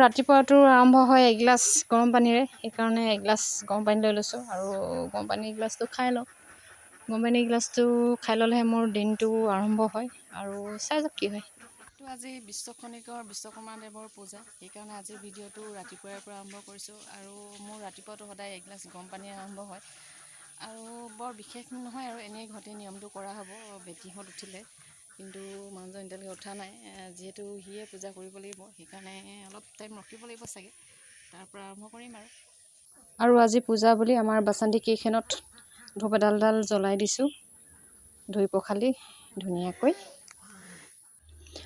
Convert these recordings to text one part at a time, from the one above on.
ৰাতিপুৱাটো আৰম্ভ হয় এগিলাচ গৰম পানীৰে, সেইকাৰণে এগিলাচ গৰম পানী লৈ লৈছোঁ আৰু গৰম পানী এগিলাচটো খাই লওঁ। গৰম পানী এগিলাচটো খাই ল'লেহে মোৰ দিনটো আৰম্ভ হয় আৰু চাই যাওক কি হয়। তো আজি বিশ্বকৰ্মা দেৱৰ পূজা, সেইকাৰণে আজি ভিডিঅ'টো ৰাতিপুৱাৰ পৰা আৰম্ভ কৰিছোঁ আৰু মোৰ ৰাতিপুৱাটো সদায় এগিলাচ গৰম পানী আৰম্ভ হয় আৰু বৰ বিশেষ নহয় আৰু এনেই ঘৰতে নিয়মটো কৰা হ'ব বেটীহঁত উঠিলে, কিন্তু মানুহজন এতিয়ালৈকে উঠা নাই। যিহেতু সিয়ে পূজা কৰিব লাগিব, সেইকাৰণে অলপ টাইম ৰখিব লাগিব চাগে, তাৰপৰা আৰম্ভ কৰিম আৰু আজি পূজা বুলি আমাৰ বাচন্তি কেইখনত ধূপ এডাল জ্বলাই দিছোঁ, ধুই পখালি ধুনীয়াকৈ।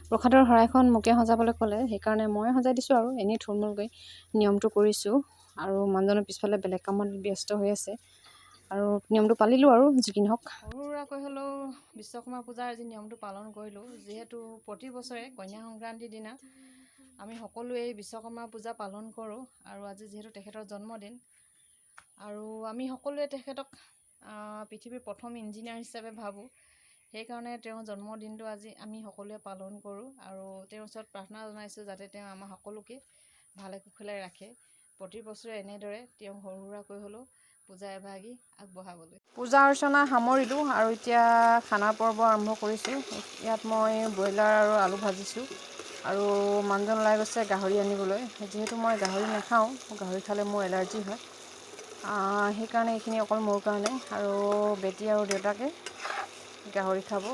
প্ৰসাদৰ শৰাইখন মোকে সজাবলৈ ক'লে, সেইকাৰণে মই সজাই দিছোঁ আৰু এনেই থুলমূলকৈ নিয়মটো কৰিছোঁ আৰু মানুহজনৰ পিছফালে বেলেগ কামত ব্যস্ত হৈ আছে আৰু নিয়মটো পালিলোঁ আৰু যি কি নহওক। সৰু সুৰাকৈ হ'লেও বিশ্বকৰ্মা পূজাৰ আজি নিয়মটো পালন কৰিলোঁ। যিহেতু প্ৰতি বছৰে কন্যা সংক্ৰান্তিৰ দিনা আমি সকলোৱে বিশ্বকৰ্মা পূজা পালন কৰোঁ আৰু আজি যিহেতু তেখেতৰ জন্মদিন আৰু আমি সকলোৱে তেখেতক পৃথিৱীৰ প্ৰথম ইঞ্জিনিয়াৰ হিচাপে ভাবোঁ, সেইকাৰণে তেওঁৰ জন্মদিনটো আজি আমি সকলোৱে পালন কৰোঁ আৰু তেওঁৰ ওচৰত প্ৰাৰ্থনা জনাইছোঁ যাতে তেওঁ আমাৰ সকলোকে ভালে কুশলে ৰাখে। প্ৰতি বছৰে এনেদৰে তেওঁ সৰু সুৰাকৈ হ'লেও পূজা এভাগি আগবঢ়াবলৈ। পূজা অৰ্চনা সামৰিলোঁ আৰু এতিয়া খানাৰ পৰ্ব আৰম্ভ কৰিছোঁ। ইয়াত মই ব্ৰইলাৰ আৰু আলু ভাজিছোঁ আৰু মানুহজন ওলাই গৈছে গাহৰি আনিবলৈ। যিহেতু মই গাহৰি নাখাওঁ, গাহৰি খালে মোৰ এলাৰ্জি হয়, সেইকাৰণে এইখিনি অকল মোৰ কাৰণে আৰু বেটী আৰু দেউতাকে গাহৰি খাব।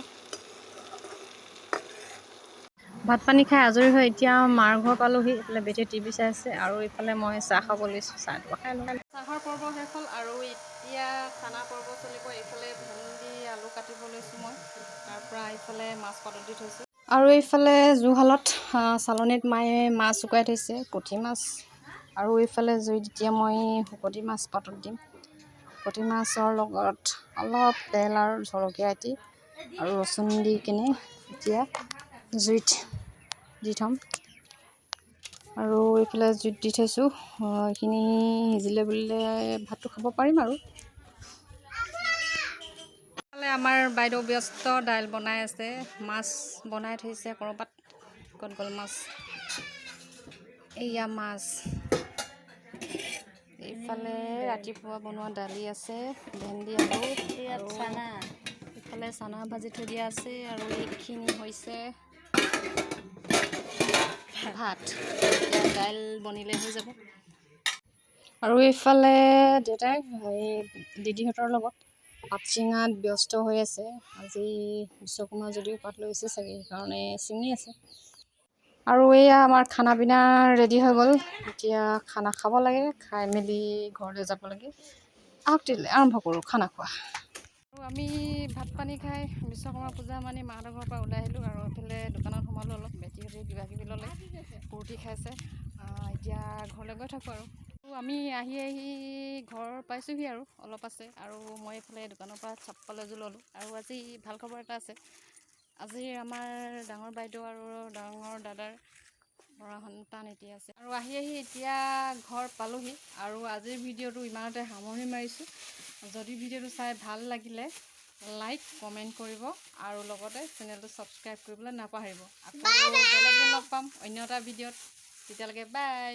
ভাত পানী খাই আজৰি হৈ এতিয়া মাৰ ঘৰ পালোহি। এইফালে বেটীয়ে টিভি চাই আছে আৰু ইফালে মই চাহ খাব লৈছোঁ। চাহটো খাই লওঁ। চাহৰ পৰ্ব শেষ হ'ল আৰু এতিয়া খানা পৰ্ব চলিব। এইফালে ভেন্দি আলু কাটিব লৈছোঁ মই, তাৰপৰা এইফালে মাছ পাতত দি থৈছোঁ আৰু এইফালে জুহালত চালনীত মায়ে মাছ শুকুৱাই থৈছে, পুঠি মাছ, আৰু এইফালে জুইত এতিয়া মই শুকতি মাছ পাতত দিম। শুকতি মাছৰ লগত অলপ তেল আৰু জলকীয়া এটি আৰু ৰচুন দি কিনে এতিয়া জুইত দি থ'ম আৰু এইফালে জুইত দি থৈছোঁ। এইখিনি সিজিলে বুলিলে ভাতটো খাব পাৰিম আৰু। আমাৰ বাইদেউ ব্যস্ত, দাইল বনাই আছে, মাছ বনাই থৈছে, কৰবাত ক'ত গ'ল মাছ, এয়া মাছ। এইফালে ৰাতিপুৱা বনোৱা দালি আছে, ভেন্দি আলু আৰু এইফালে চানা ভাজি থৈ দিয়া আছে আৰু এইখিনি হৈছে ভাত। এতিয়া দাইল বনিলে হৈ যাব আৰু এইফালে দেউতাই দিদিহঁতৰ লগত পাত ছিঙাত ব্যস্ত হৈ আছে। আজি বিশ্বকৰ্মা যদিও পাত লৈছে চাগে, সেইকাৰণে ছিঙি আছে আৰু এয়া আমাৰ খানা পিনা ৰেডি হৈ গ'ল। এতিয়া খানা খাব লাগে, খাই মেলি ঘৰলৈ যাব লাগে। আহক তেতিয়াহ'লে আৰম্ভ কৰোঁ খানা খোৱা। আৰু আমি ভাত পানী খাই বিশ্বকৰ্মা পূজা মানি মাহঁতৰ ঘৰৰ পৰা ওলাই আহিলোঁ আৰু এইফালে দোকানত সোমালোঁ। অলপ বেটীহঁতে কিবা কিবি ল'লে, ফূৰ্তি খাইছে। এতিয়া ঘৰলৈ গৈ থাকোঁ আৰু আমি আহি ঘৰ পাইছোঁহি আৰু অলপ আছে আৰু মই এইফালে দোকানৰ পৰা চপ্পল এযোৰ ল'লোঁ আৰু আজি ভাল খবৰ এটা আছে। আজি আমাৰ ডাঙৰ বাইদেউ আৰু ডাঙৰ দাদাৰ ল'ৰা সন্তান এটি আছে আৰু আহি এতিয়া ঘৰ পালোহি আৰু আজিৰ ভিডিঅ'টো ইমানতে সামৰণি মাৰিছোঁ। যদি ভিডিঅ'টো চাই ভাল লাগিলে লাইক কমেণ্ট কৰিব আৰু লগতে চেনেলটো ছাবস্ক্ৰাইব কৰিবলৈ নাপাহৰিব। আকৌ বেলেগ দিন লগ পাম অন্য এটা ভিডিঅ'ত, তেতিয়ালৈকে বাই।